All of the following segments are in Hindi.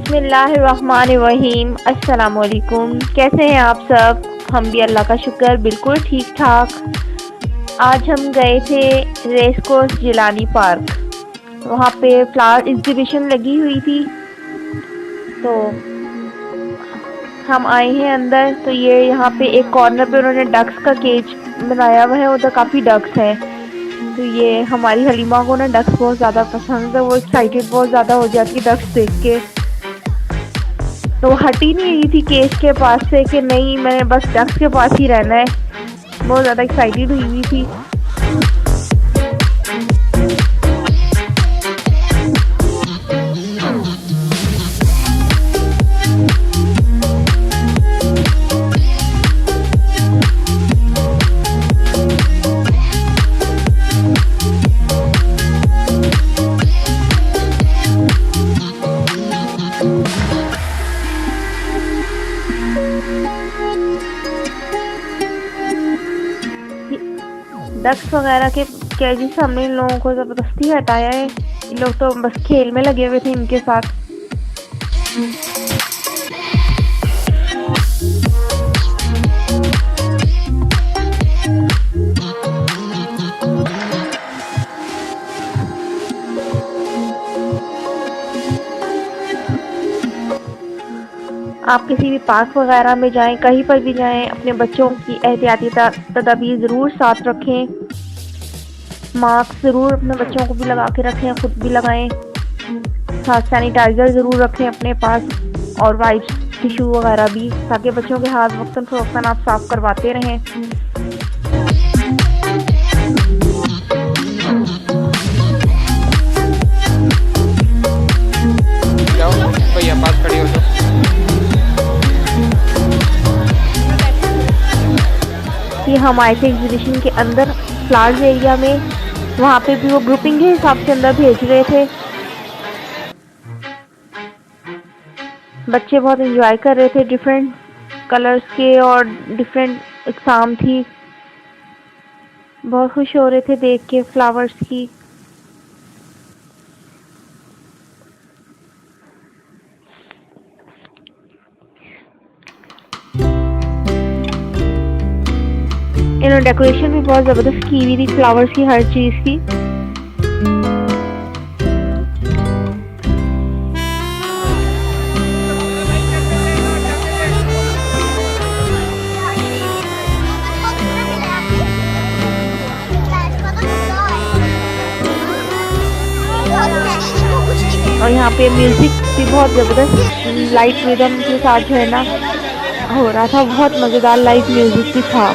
बिस्मिल्लाहिर्रहमानिर्रहीम। अस्सलाम वालेकुम। कैसे हैं आप सब? हम भी अल्लाह का शुक्र बिल्कुल ठीक ठाक। आज हम गए थे रेस कोर्स जिलानी पार्क। वहाँ पे फ्लावर एग्जीबिशन लगी हुई थी, तो हम आए हैं अंदर। तो ये यहाँ पे एक कॉर्नर पे उन्होंने डक्स का केज बनाया हुआ है, उधर काफ़ी डक्स हैं। तो ये हमारी हलीमा को ना डक्स बहुत ज़्यादा पसंद है, वो एक्साइटेड बहुत ज़्यादा हो जाती है डक्स देख के। तो वो हट ही नहीं रही थी केज के पास से कि नहीं, मैंने बस डक्स के पास ही रहना है। बहुत ज़्यादा एक्साइटेड हुई थी। डक्स वगैरह के केजी से हमने इन लोगों को ज़बरदस्ती हटाया है। इन लोग तो बस खेल में लगे हुए थे इनके साथ। आप किसी भी पार्क वगैरह में जाएं, कहीं पर भी जाएं, अपने बच्चों की एहतियाती तदाबीर ज़रूर साथ रखें। मास्क ज़रूर अपने बच्चों को भी लगा के रखें, खुद भी लगाएं। साथ सैनिटाइज़र ज़रूर रखें अपने पास, और वाइप्स टिश्यू वगैरह भी, ताकि बच्चों के हाथ वक्तन फ़वक्तन आप साफ़ करवाते रहें। भैया पास खड़ी हो जाओ। ये हम आए थे एग्जीबिशन के अंदर फ्लावर्स एरिया में। वहाँ पे भी वो ग्रुपिंग के हिसाब से अंदर भेज रहे थे। बच्चे बहुत एंजॉय कर रहे थे, डिफरेंट कलर्स के, और डिफरेंट एग्जाम थी। बहुत खुश हो रहे थे देख के फ्लावर्स की। इन्होंने डेकोरेशन भी बहुत ज़बरदस्त की हुई थी फ्लावर्स की, हर चीज़ की। और यहाँ पे म्यूजिक भी बहुत ज़बरदस्त लाइट रिदम के साथ जो है ना हो रहा था। बहुत मज़ेदार लाइव म्यूजिक भी था।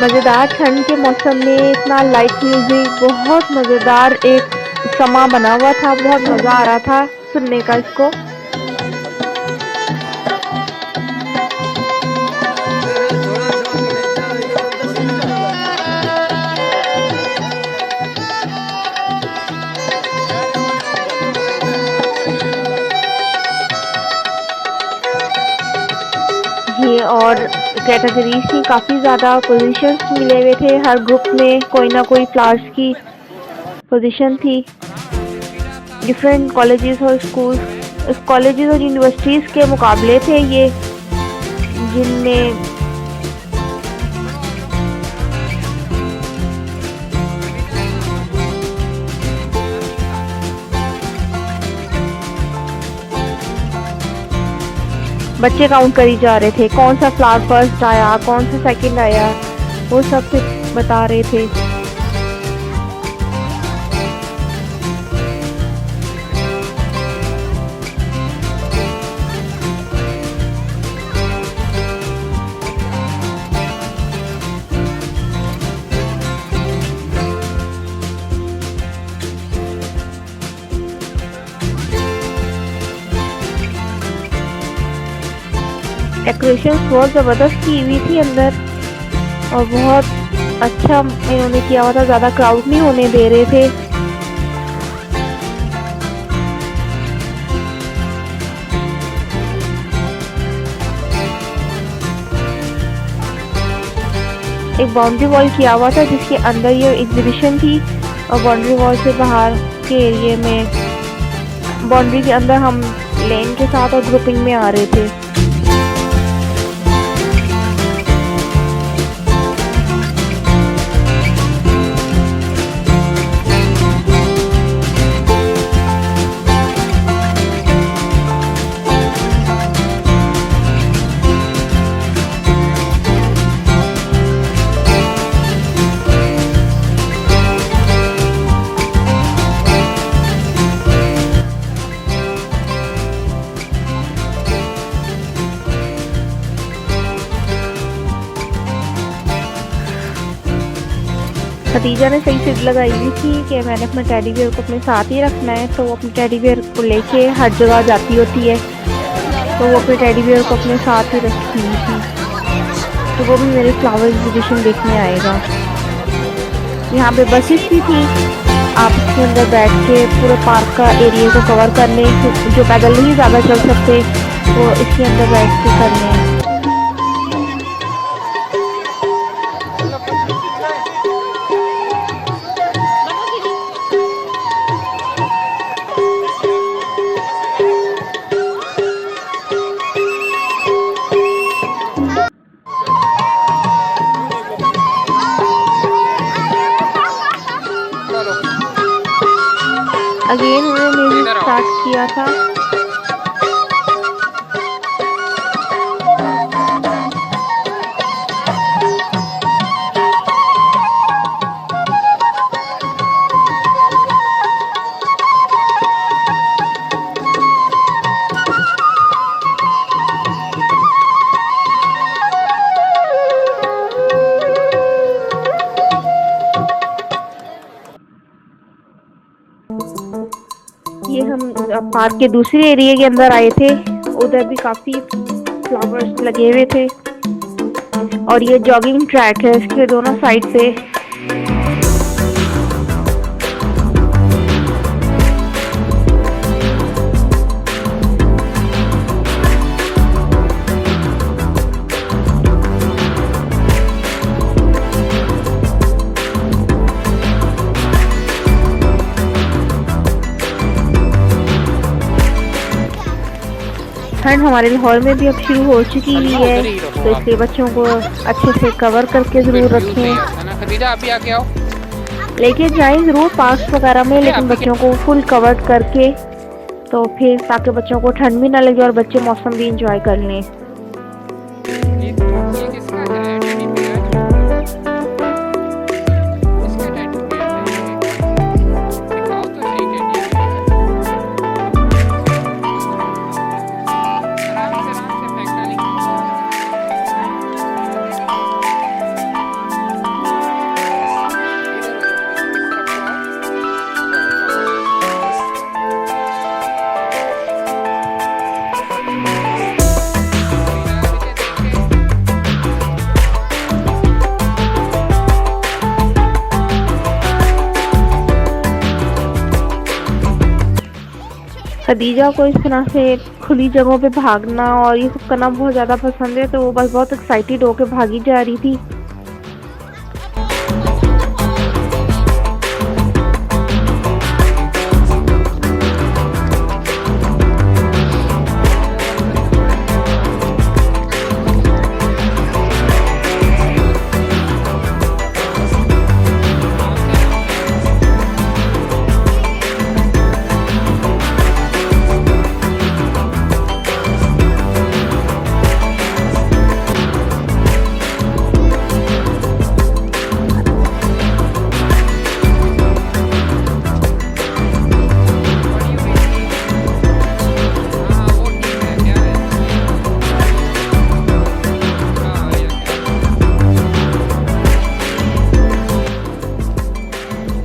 मज़ेदार ठंड के मौसम में इतना लाइट म्यूजिक, बहुत मज़ेदार एक समा बना हुआ था। बहुत मज़ा आ रहा था सुनने का इसको। ये और कैटेगरीज की काफ़ी ज़्यादा पोजीशंस मिले हुए थे। हर ग्रुप में कोई ना कोई फ्लावर्स की पोजीशन थी। डिफरेंट कॉलेजेस और स्कूल कॉलेजेस और यूनिवर्सिटीज़ के मुकाबले थे ये, जिनमें बच्चे काउंट करी जा रहे थे, कौन सा क्लास फर्स्ट आया, कौन सा सेकंड आया, वो सब कुछ बता रहे थे। डेकोरेशन बहुत ज़बरदस्त की हुई थी अंदर और बहुत अच्छा इन्होंने किया हुआ था, ज़्यादा क्राउड नहीं होने दे रहे थे। एक बाउंड्री वॉल किया हुआ था जिसके अंदर ये एग्जीबिशन थी और बाउंड्री वॉल से बाहर के एरिया में, बाउंड्री के अंदर हम लेन के साथ और ग्रुपिंग में आ रहे थे। खदीजा ने सही जिद लगाई हुई थी कि मैंने अपना टेडी बियर को अपने साथ ही रखना है, तो वो अपने टेडी बियर को लेके हर जगह जाती होती है, तो वो अपने टेडी बियर को अपने साथ ही रखी हुई थी। तो वो भी मेरे फ्लावर एग्जीबिशन देखने आएगा। यहाँ पे बसेस भी थी, आप इसके अंदर बैठ के पूरे पार्क का एरिया को कवर कर लें, जो पैदल नहीं ज़्यादा चल सकते वो इसके अंदर बैठ के कर लें। अगेन उन्होंने म्यूजिक स्टार्ट किया था। ये हम पार्क के दूसरे एरिया के अंदर आए थे, उधर भी काफी फ्लावर्स लगे हुए थे और ये जॉगिंग ट्रैक है इसके दोनों साइड पे। ठंड हमारे लाहौर में भी अब शुरू हो चुकी हुई है, तो इसलिए बच्चों को अच्छे से कवर करके ज़रूर रखें। खदीजा अभी आके आओ, लेके जाएं ज़रूर पार्क वगैरह में, लेकिन बच्चों को फुल कवर करके, तो फिर ताकि बच्चों को ठंड भी ना लगे और बच्चे मौसम भी इंजॉय कर लें। ये किसका है टेडी बियर? इसका टेडी बियर है, दिखाओ तो सही टेडी बियर। आराम से फेंकना नहीं। खदीजा को इस तरह से खुली जगहों पे भागना और ये सब करना बहुत ज़्यादा पसंद है, तो वो बस बहुत एक्साइटेड होकर भागी जा रही थी।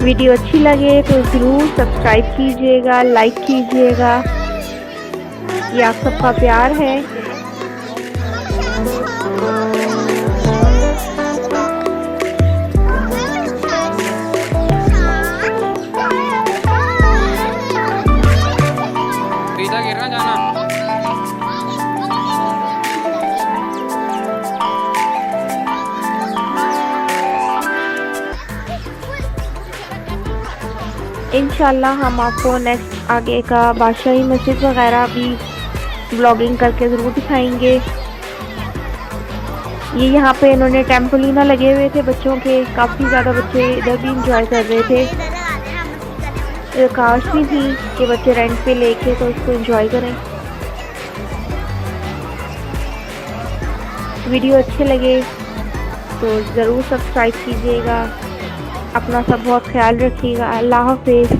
वीडियो अच्छी लगे तो ज़रूर सब्सक्राइब कीजिएगा, लाइक कीजिएगा। ये आप सबका प्यार है। सीधा गिरना जाना। इंशाल्लाह हम आपको नेक्स्ट आगे का बादशाही मस्जिद वगैरह भी ब्लॉगिंग करके ज़रूर दिखाएंगे। ये यहाँ पे इन्होंने टेम्पोलिना लगे हुए थे बच्चों के, काफ़ी ज़्यादा बच्चे इधर भी इंजॉय कर रहे थे। काश भी थी कि बच्चे रेंट पे लेके तो इसको एंजॉय करें। वीडियो अच्छे लगे तो ज़रूर सब्सक्राइब कीजिएगा। अपना सब बहुत ख्याल रखिएगा। अल्लाह हाफिज़।